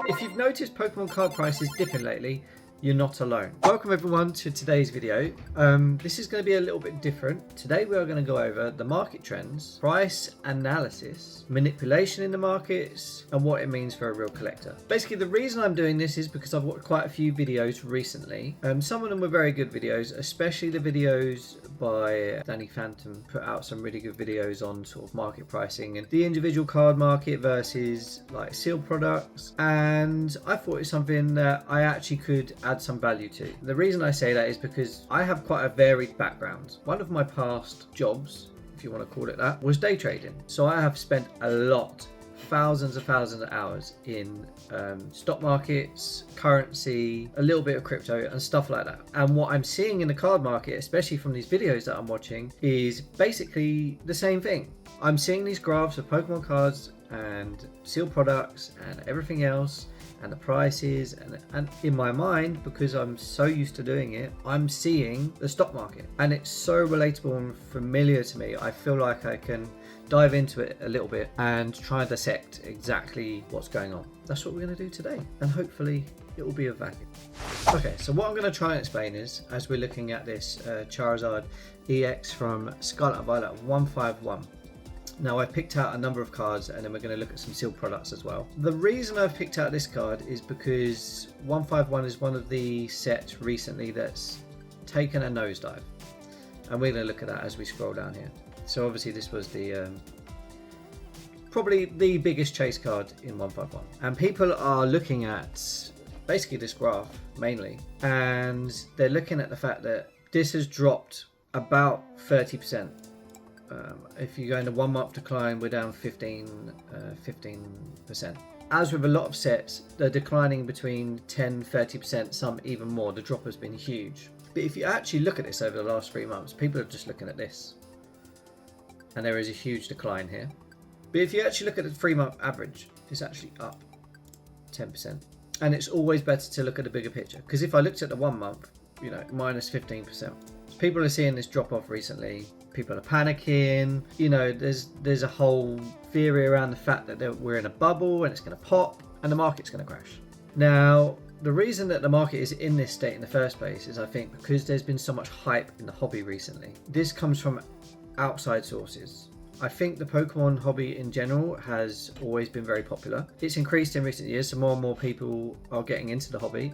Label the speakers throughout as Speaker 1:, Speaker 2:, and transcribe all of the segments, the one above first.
Speaker 1: If you've noticed Pokemon card prices dipping lately, you're not alone. Welcome everyone to today's video. This is going to be a little bit different. Today we are going to go over the market trends, price analysis, manipulation in the markets, and what it means for a real collector. Basically, the reason I'm doing this is because I've watched quite a few videos recently. Some of them were very good videos, especially the videos by Danny Phantom put out some really good videos on sort of market pricing and the individual card market versus like sealed products. And I thought it's something that I actually could add some value to. The reason I say that is because I have quite a varied background. One of my past jobs, if you want to call it that, was day trading. So I have spent a lot, thousands of hours in stock markets, currency, a little bit of crypto and stuff like that. And what I'm seeing in the card market, especially from these videos that I'm watching, is basically the same thing. I'm seeing these graphs of Pokemon cards and sealed products and everything else, and the prices, and in my mind, because I'm so used to doing it, I'm seeing the stock market, and it's so relatable and familiar to me. I feel like I can dive into it a little bit and try and dissect exactly what's going on. That's what we're going to do today, and hopefully it will be of value. Okay, so what I'm going to try and explain is, as we're looking at this Charizard EX from Scarlet and Violet 151. Now I've picked out a number of cards, and then we're going to look at some sealed products as well. The reason I've picked out this card is because 151 is one of the sets recently that's taken a nosedive, and we're going to look at that as we scroll down here. So obviously this was the probably the biggest chase card in 151, and people are looking at basically this graph mainly, and they're looking at the fact that this has dropped about 30%. If you go into 1 month decline, we're down 15%. As with a lot of sets, they're declining between 10-30%, some even more. The drop has been huge. But if you actually look at this over the last 3 months, people are just looking at this, and there is a huge decline here. But if you actually look at the 3-month average, it's actually up 10%. And it's always better to look at the bigger picture, because if I looked at the 1 month, you know, minus 15%. People are seeing this drop off recently. People are panicking. You know, there's a whole theory around the fact that we're in a bubble and it's going to pop and the market's going to crash. Now, the reason that the market is in this state in the first place is, I think, because there's been so much hype in the hobby recently. This comes from outside sources. I think the Pokemon hobby in general has always been very popular. It's increased in recent years, so more and more people are getting into the hobby,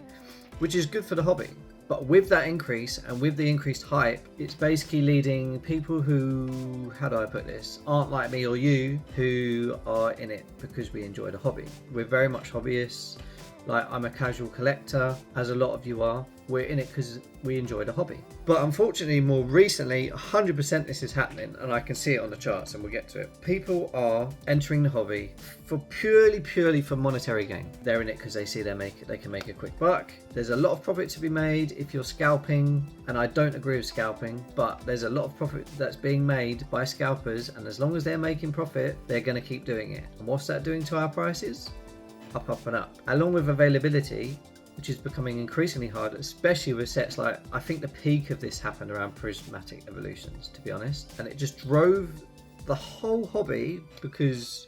Speaker 1: which is good for the hobby. But with that increase and with the increased hype, it's basically leading people who, how do I put this, aren't like me or you, who are in it because we enjoy the hobby. We're very much hobbyists. Like, I'm a casual collector, as a lot of you are. We're in it because we enjoy the hobby. But unfortunately, more recently, 100% this is happening, and I can see it on the charts, and we'll get to it. People are entering the hobby for purely for monetary gain. They're in it because they see they can make a quick buck. There's a lot of profit to be made if you're scalping, and I don't agree with scalping, but there's a lot of profit that's being made by scalpers, and as long as they're making profit, they're going to keep doing it. And what's that doing to our prices? Up and up, along with availability, which is becoming increasingly hard, especially with sets like, I think the peak of this happened around Prismatic Evolutions, to be honest, and it just drove the whole hobby, because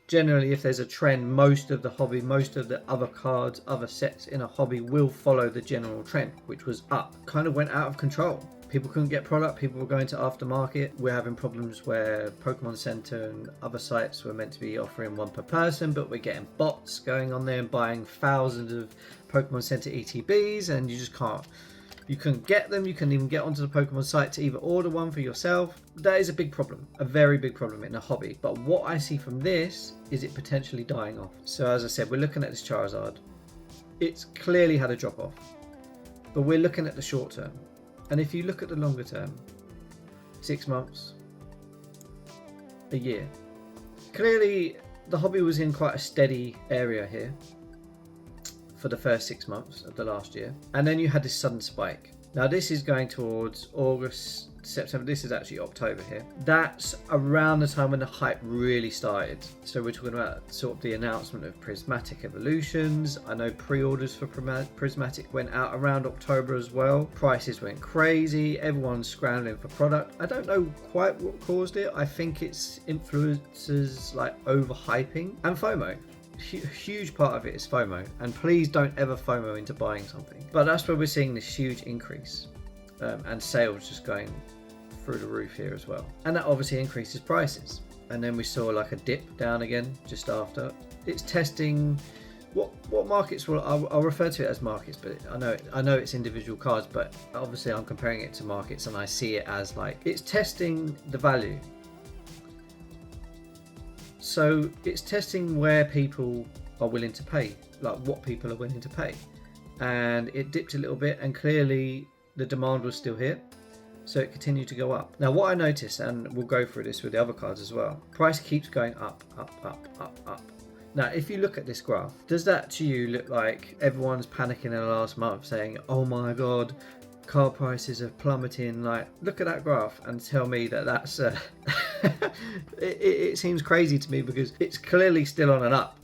Speaker 1: generally if there's a trend, most of the hobby, most of the other cards, other sets in a hobby will follow the general trend, which was up. Kind of went out of control. People couldn't get product, people were going to aftermarket. We're having problems where Pokemon Center and other sites were meant to be offering one per person, but we're getting bots going on there and buying thousands of Pokemon Center ETBs, and you just can't. You couldn't get them, you couldn't even get onto the Pokemon site to either order one for yourself. That is a big problem, a very big problem in a hobby. But what I see from this is it potentially dying off. So as I said, we're looking at this Charizard. It's clearly had a drop off, but we're looking at the short term. And if you look at the longer term, 6 months, a year, clearly the hobby was in quite a steady area here for the first 6 months of the last year. And then you had this sudden spike. Now this is going towards August, September. This is actually October here. That's around the time when the hype really started. So we're talking about sort of the announcement of Prismatic Evolutions. I know pre-orders for Prismatic went out around October as well. Prices went crazy. Everyone's scrambling for product. I don't know quite what caused it. I think it's influencers like overhyping and FOMO. huge part of it is FOMO, and please don't ever FOMO into buying something. But that's where we're seeing this huge increase, and sales just going through the roof here as well. And that obviously increases prices. And then we saw like a dip down again just after. It's testing what markets will I'll refer to it as markets, but I know it's individual cards, but obviously I'm comparing it to markets, and I see it as like it's testing the value. So it's testing where people are willing to pay, like what people are willing to pay. And it dipped a little bit, and clearly the demand was still here, so it continued to go up. Now what I noticed, and we'll go through this with the other cards as well, price keeps going up, up, up, up, up. Now, if you look at this graph, does that to you look like everyone's panicking in the last month saying, oh my God, car prices are plummeting? Like, look at that graph and tell me that that's... it seems crazy to me, because it's clearly still on an up.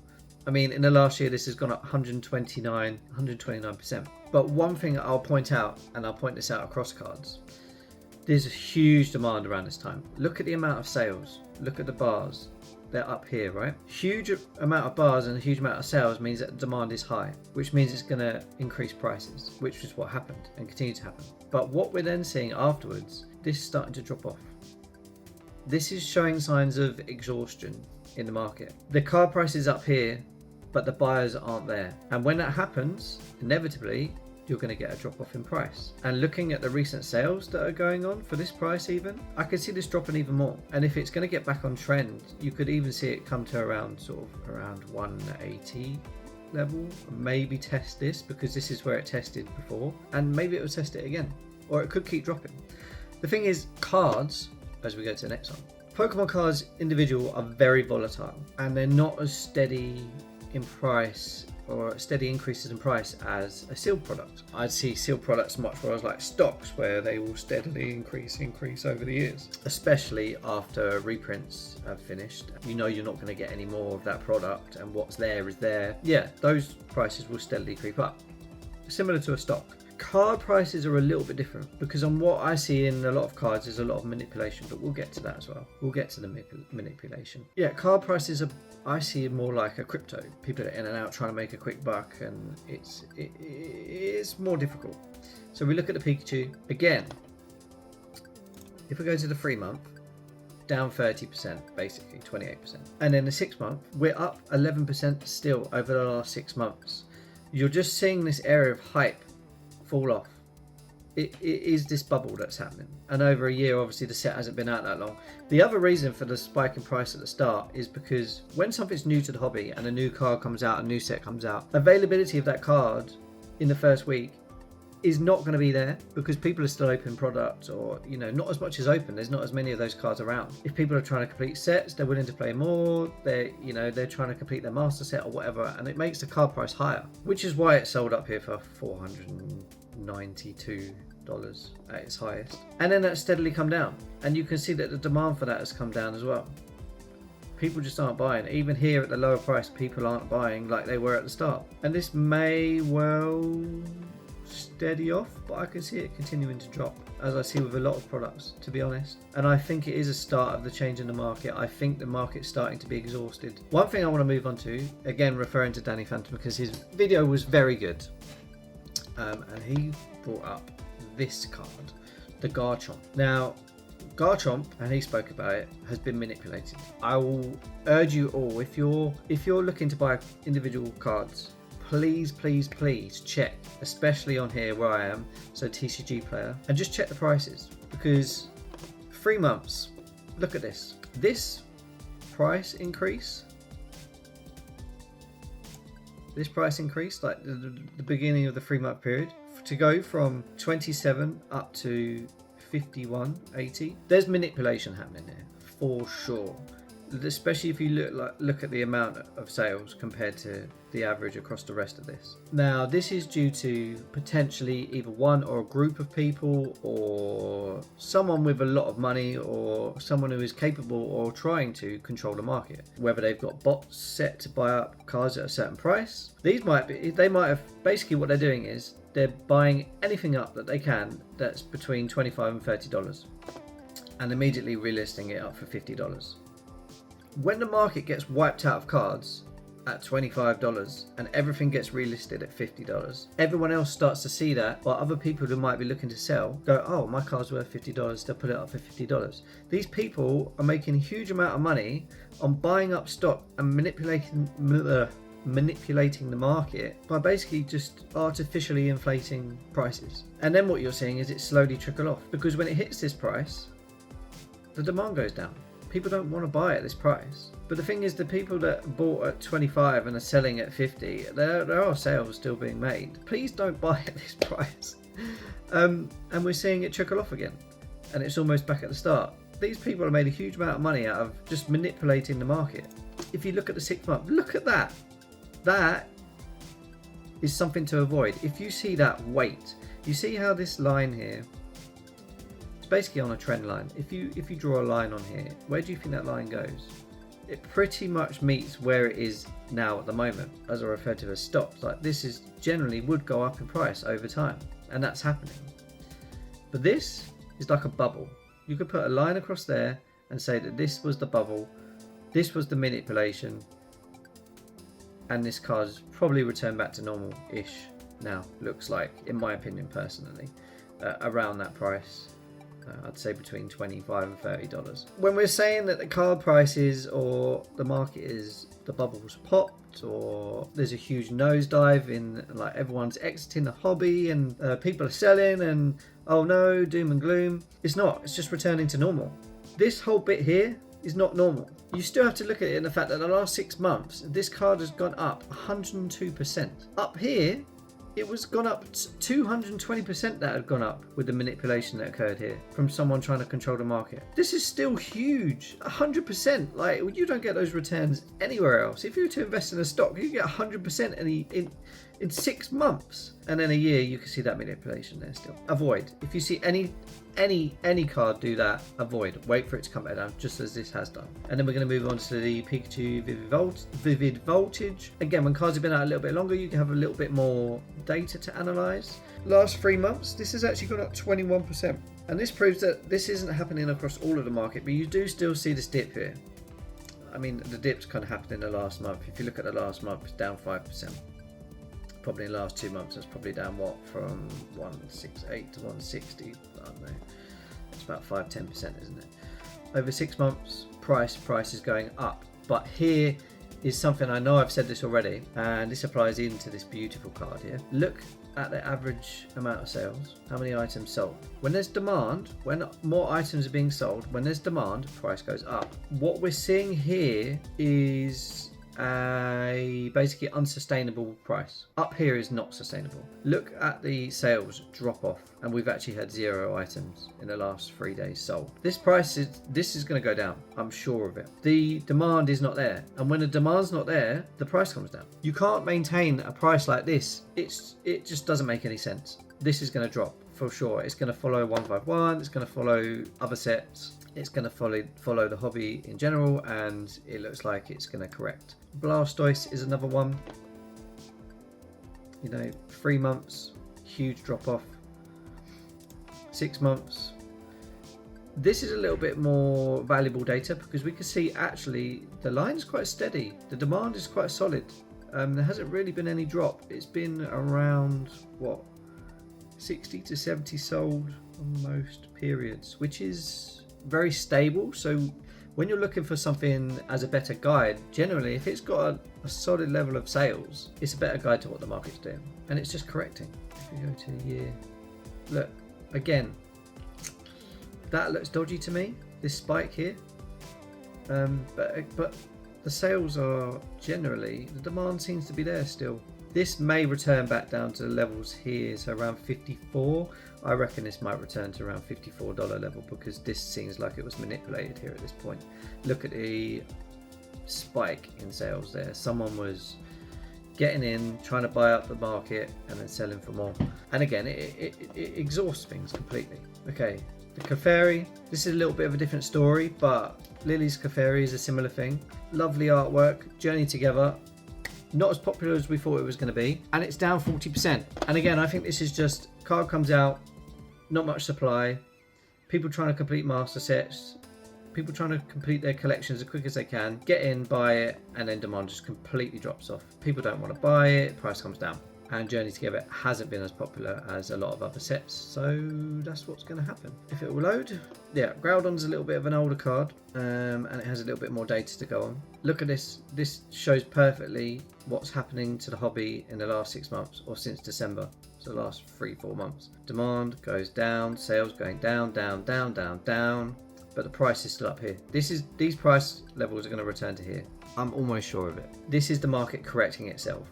Speaker 1: I mean, in the last year, this has gone up 129%. But one thing I'll point out, and I'll point this out across cards, there's a huge demand around this time. Look at the amount of sales. Look at the bars. They're up here, right? Huge amount of bars and a huge amount of sales means that demand is high, which means it's going to increase prices, which is what happened and continues to happen. But what we're then seeing afterwards, this is starting to drop off. This is showing signs of exhaustion in the market. The car price is up here, but the buyers aren't there. And when that happens, inevitably, you're going to get a drop off in price. And looking at the recent sales that are going on for this price even, I can see this dropping even more. And if it's going to get back on trend, you could even see it come to around 180 level, maybe test this, because this is where it tested before, and maybe it will test it again, or it could keep dropping. The thing is, cards, as we go to the next one, Pokemon cards individual are very volatile, and they're not as steady in price or steady increases in price as a sealed product. I'd see sealed products much more as like stocks, where they will steadily increase over the years, especially after reprints have finished. You know you're not going to get any more of that product, and what's there is there. Yeah, those prices will steadily creep up, similar to a stock. Card prices are a little bit different, because on what I see in a lot of cards is a lot of manipulation, but we'll get to that as well. We'll get to the manipulation. Yeah, card prices are, I see more like a crypto. People are in and out trying to make a quick buck, and it's more difficult. So we look at the Pikachu again. If we go to the 3 month, down 30%, basically 28%. And then the 6 month, we're up 11% still over the last 6 months. You're just seeing this area of hype fall off. It is this bubble that's happening, and over a year obviously the set hasn't been out that long. The other reason for the spike in price at the start is because when something's new to the hobby and a new card comes out, a new set comes out, availability of that card in the first week is not going to be there, because people are still opening products, or not as much as open. There's not as many of those cards around. If people are trying to complete sets, they're willing to play more. They're trying to complete their master set or whatever, and it makes the card price higher, which is why it sold up here for $492 at its highest. And then that's steadily come down, and you can see that the demand for that has come down as well. People just aren't buying. Even here at the lower price, people aren't buying like they were at the start. And this may well steady off, but I can see it continuing to drop, as I see with a lot of products, to be honest. And I think it is a start of the change in the market. I think the market's starting to be exhausted. One thing I want to move on to, again referring to Danny Phantom, because his video was very good, and he brought up this card, the Garchomp. Now, Garchomp, and he spoke about it, has been manipulated. I will urge you all, if you're looking to buy individual cards, please check, especially on here where I am, so TCG player, and just check the prices, because 3 months, look at this price increase, like the beginning of the 3 month period, to go from 27 up to 51.80. There's manipulation happening there for sure, especially if you look at the amount of sales compared to the average across the rest of this. Now, this is due to potentially either one or a group of people, or someone with a lot of money, or someone who is capable or trying to control the market, whether they've got bots set to buy up cards at a certain price. They might have, basically what they're doing is they're buying anything up that they can that's between $25 and $30, and immediately relisting it up for $50. When the market gets wiped out of cards at $25 and everything gets relisted at $50, everyone else starts to see that, or other people who might be looking to sell go, oh, my car's worth $50, they'll put it up for $50. These people are making a huge amount of money on buying up stock and manipulating the market by basically just artificially inflating prices. And then what you're seeing is it slowly trickle off, because when it hits this price, the demand goes down. People don't want to buy at this price. But the thing is, the people that bought at 25 and are selling at 50, there are sales still being made. Please don't buy at this price. And we're seeing it trickle off again, and it's almost back at the start. These people have made a huge amount of money out of just manipulating the market. If you look at the 6 month, look at that. That is something to avoid. If you see that, wait. You see how this line here, it's basically on a trend line. If you draw a line on here, where do you think that line goes? It pretty much meets where it is now at the moment, as I refer to as stops. Like, this is generally would go up in price over time, and that's happening. But this is like a bubble. You could put a line across there and say that this was the bubble, this was the manipulation, and this card's probably returned back to normal-ish now, looks like, in my opinion personally, around that price. I'd say between $25 and $30. When we're saying that the card prices or the market is, the bubble's popped, or there's a huge nosedive in, like, everyone's exiting the hobby and people are selling and, oh no, doom and gloom. It's not, it's just returning to normal. This whole bit here is not normal. You still have to look at it in the fact that the last 6 months, this card has gone up 102%. Up here, it was gone up 220%. That had gone up with the manipulation that occurred here from someone trying to control the market. This is still huge, 100%. Like, you don't get those returns anywhere else. If you were to invest in a stock, you get 100% in 6 months, and then a year you can see that manipulation there still. Avoid. If you see any card do that, avoid. Wait for it to come back down, just as this has done. And then we're going to move on to the Pikachu Vivid Voltage. Again, when cards have been out a little bit longer, you can have a little bit more data to analyze. Last 3 months, this has actually gone up 21%. And this proves that this isn't happening across all of the market, but you do still see this dip here. I mean, the dip's kind of happened in the last month. If you look at the last month, it's down 5%. Probably in the last 2 months, it's probably down what, from 168 to 160. I don't know. It's about 5-10%, isn't it? Over 6 months, price is going up. But here is something, I know I've said this already, and this applies into this beautiful card here. Look at the average amount of sales. How many items sold? When there's demand, when more items are being sold, when there's demand, price goes up. What we're seeing here is a basically unsustainable price. Up here is not sustainable. Look at the sales drop off, and we've actually had 0 items in the last 3 days sold. This is going to go down, I'm sure of it. The demand is not there, and when the demand's not there, the price comes down. You can't maintain a price like this. It just doesn't make any sense. This is going to drop for sure. It's going to follow 151, it's going to follow other sets, it's going to follow the hobby in general, and it looks like it's going to correct. Blastoise is another one. 3 months, huge drop off. 6 months. This is a little bit more valuable data, because we can see actually the line is quite steady. The demand is quite solid. There hasn't really been any drop. It's been around, what, 60 to 70 sold on most periods, which is very stable. So when you're looking for something as a better guide, generally if it's got a solid level of sales, it's a better guide to what the market's doing, and it's just correcting. If we go to a year, look again, that looks dodgy to me, this spike here, but the sales are generally, the demand seems to be there still. This may return back down to the levels here, so around 54. I reckon this might return to around $54 level, because this seems like it was manipulated here at this point. Look at the spike in sales there. Someone was getting in, trying to buy up the market, and then selling for more. And again, it exhausts things completely. Okay, the Clefairy, this is a little bit of a different story, but Lily's Clefairy is a similar thing. Lovely artwork, Journey Together. Not as popular as we thought it was going to be, and it's down 40%. And again, I think this is just, card comes out, not much supply, people trying to complete master sets, people trying to complete their collections as quick as they can, get in, buy it, and then demand just completely drops off. People don't want to buy it, price comes down. And Journey Together hasn't been as popular as a lot of other sets, so that's what's going to happen. If it will load, yeah, Groudon's a little bit of an older card, and it has a little bit more data to go on. Look at this. This shows perfectly what's happening to the hobby in the last 6 months, or since December, so the last 3-4 months. Demand goes down, sales going down, down, down, down, down, but the price is still up here. These price levels are going to return to here. I'm almost sure of it. This is the market correcting itself.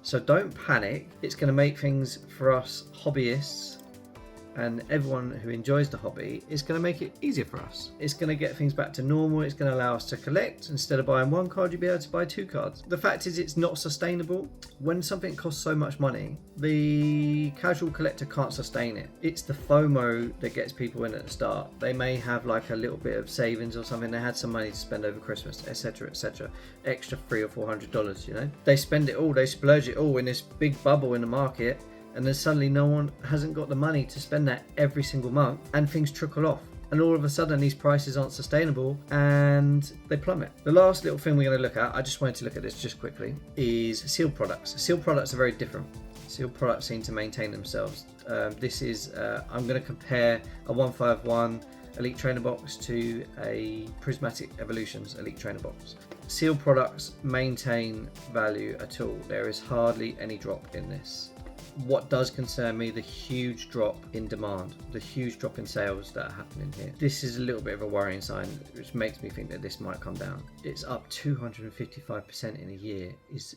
Speaker 1: So don't panic. It's going to make things for us hobbyists and everyone who enjoys the hobby. It's going to make it easier for us. It's going to get things back to normal. It's going to allow us to collect. Instead of buying one card, you'll be able to buy 2 cards. The fact is, it's not sustainable. When something costs so much money, the casual collector can't sustain it. It's the FOMO that gets people in at the start. They may have like a little bit of savings or something. They had some money to spend over Christmas, etc., etc. Extra $300 or $400, you know. They spend it all. They splurge it all in this big bubble in the market. And then suddenly no one hasn't got the money to spend that every single month, and things trickle off. And all of a sudden these prices aren't sustainable and they plummet. The last little thing we're going to look at, I just wanted to look at this just quickly, is sealed products. Sealed products are very different. Sealed products seem to maintain themselves. This is, I'm going to compare a 151 Elite Trainer box to a Prismatic Evolutions Elite Trainer box. Sealed products maintain value at all. There is hardly any drop in this. What does concern me, the huge drop in demand, the huge drop in sales that are happening here. This is a little bit of a worrying sign, which makes me think that this might come down. It's up 255% in a year. It's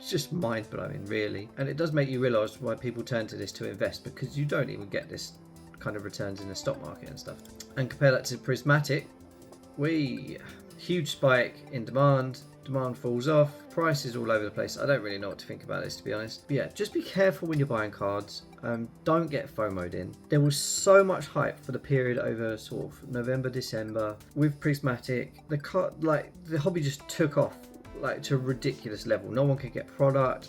Speaker 1: just mind-blowing, really. And it does make you realise why people turn to this to invest, because you don't even get this kind of returns in the stock market and stuff. And compare that to Prismatic, huge spike in demand falls off, prices all over the place. I don't really know what to think about this, to be honest. But yeah, just be careful when you're buying cards. Don't get FOMO'd in. There was so much hype for the period over sort of November, December with Prismatic. The hobby just took off like to a ridiculous level. No one could get product,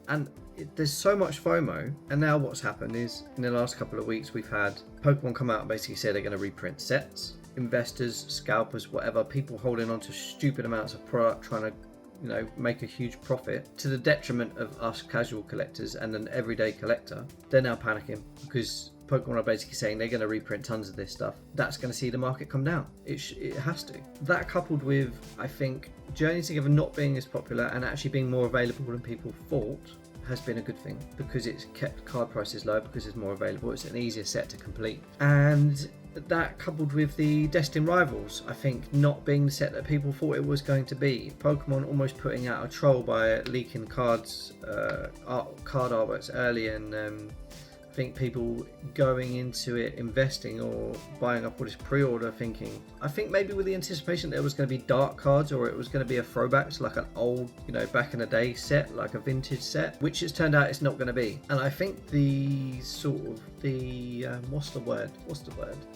Speaker 1: and there's so much FOMO. And now what's happened is, in the last couple of weeks, we've had Pokemon come out and basically say they're going to reprint sets. Investors, scalpers, whatever, people holding on to stupid amounts of product, trying to, you know, make a huge profit to the detriment of us casual collectors and an everyday collector. They're now panicking because Pokemon are basically saying they're going to reprint tons of this stuff. That's going to see the market come down. It has to. That coupled with, I think, Journey Together not being as popular and actually being more available than people thought has been a good thing, because it's kept card prices low, because it's more available. It's an easier set to complete. And that coupled with the Destined Rivals, I think, not being the set that people thought it was going to be. Pokemon almost putting out a troll by leaking cards, card artworks early, and I think people going into it, investing or buying up all this pre-order, thinking, I think maybe with the anticipation that there was going to be dark cards, or it was going to be a throwback to like an old, you know, back in the day set, like a vintage set, which it's turned out it's not going to be. And I think the sort of what's the word?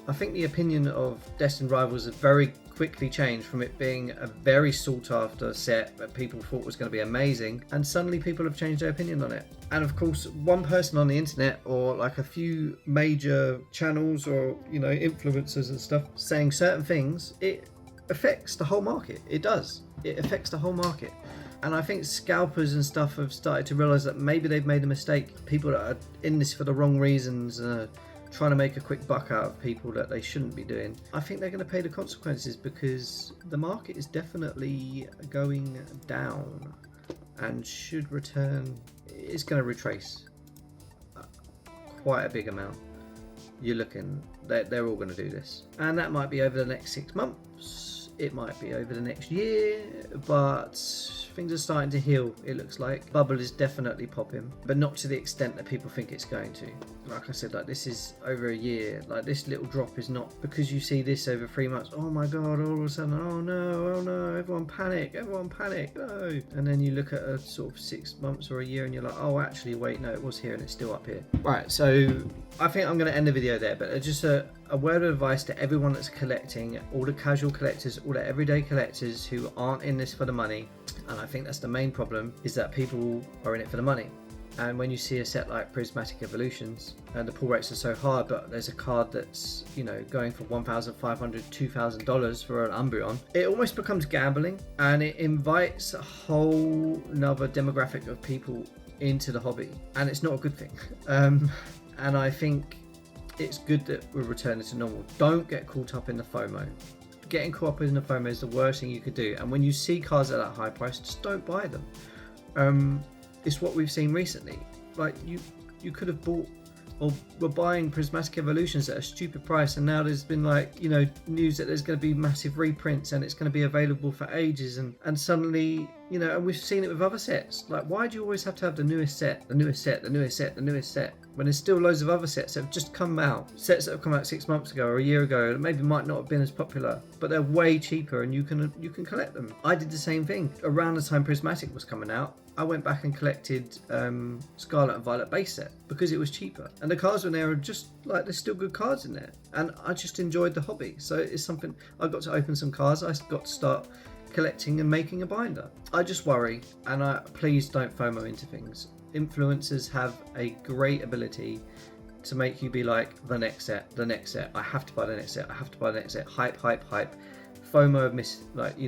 Speaker 1: I think the opinion of Destined Rivals has very quickly changed from it being a very sought after set that people thought was going to be amazing, and suddenly people have changed their opinion on it. And of course, one person on the internet, or like a few major channels, or, you know, influencers and stuff saying certain things, it affects the whole market. It does. It affects the whole market. And I think scalpers and stuff have started to realise that maybe they've made a mistake. People that are in this for the wrong reasons, trying to make a quick buck out of people that they shouldn't be doing, I think they're going to pay the consequences, because the market is definitely going down and should return. It's going to retrace quite a big amount. You're looking, they're all going to do this, and that might be over the next 6 months, it might be over the next year, but things are starting to heal. It looks like bubble is definitely popping, but not to the extent that people think it's going to. Like I said, like, this is over a year. Like, this little drop is not because you see this over 3 months, oh my god, all of a sudden, oh no, everyone panic, no. And then you look at a sort of 6 months or a year and you're like, oh actually wait, no, it was here and it's still up here. Right, so I think I'm going to end the video there, but just a word of advice to everyone that's collecting, all the casual collectors, all the everyday collectors who aren't in this for the money. And I think that's the main problem, is that people are in it for the money. And when you see a set like Prismatic Evolutions and the pull rates are so hard, but there's a card that's, you know, going for $1,500, $2,000 for an Umbreon, it almost becomes gambling, and it invites a whole nother demographic of people into the hobby, and it's not a good thing. And I think it's good that we're returning to normal. Don't get caught up in the FOMO. Getting caught up in the FOMO is the worst thing you could do. And when you see cards at that high price, just don't buy them. It's what we've seen recently. Like you could have bought or were buying Prismatic Evolutions at a stupid price, and now there's been, like, you know, news that there's going to be massive reprints and it's going to be available for ages, and suddenly, you know, and we've seen it with other sets. Like, why do you always have to have the newest set, the newest set, the newest set, the newest set, when there's still loads of other sets that have just come out, sets that have come out 6 months ago or a year ago that maybe might not have been as popular, but they're way cheaper and you can collect them. I did the same thing around the time Prismatic was coming out. I went back and collected Scarlet and Violet base set because it was cheaper, and the cards in there are just like, there's still good cards in there, and I just enjoyed the hobby. So it's something, I got to open some cards, I got to start collecting and making a binder. I just worry, and please don't FOMO into things. Influencers have a great ability to make you be like, the next set, the next set, I have to buy the next set, I have to buy the next set, hype, hype, hype. FOMO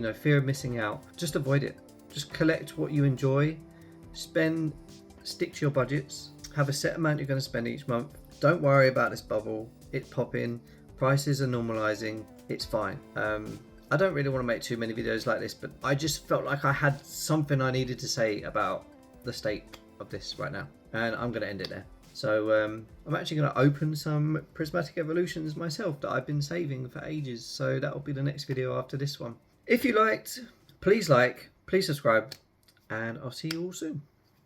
Speaker 1: of fear of missing out. Just avoid it. Just collect what you enjoy, stick to your budgets, have a set amount you're going to spend each month. Don't worry about this bubble, it's popping, prices are normalizing, it's fine. I don't really want to make too many videos like this, but I just felt like I had something I needed to say about the state of this right now, and I'm going to end it there. So I'm actually going to open some Prismatic Evolutions myself that I've been saving for ages, so that will be the next video after this one. If you liked, please subscribe, and I'll see you all soon.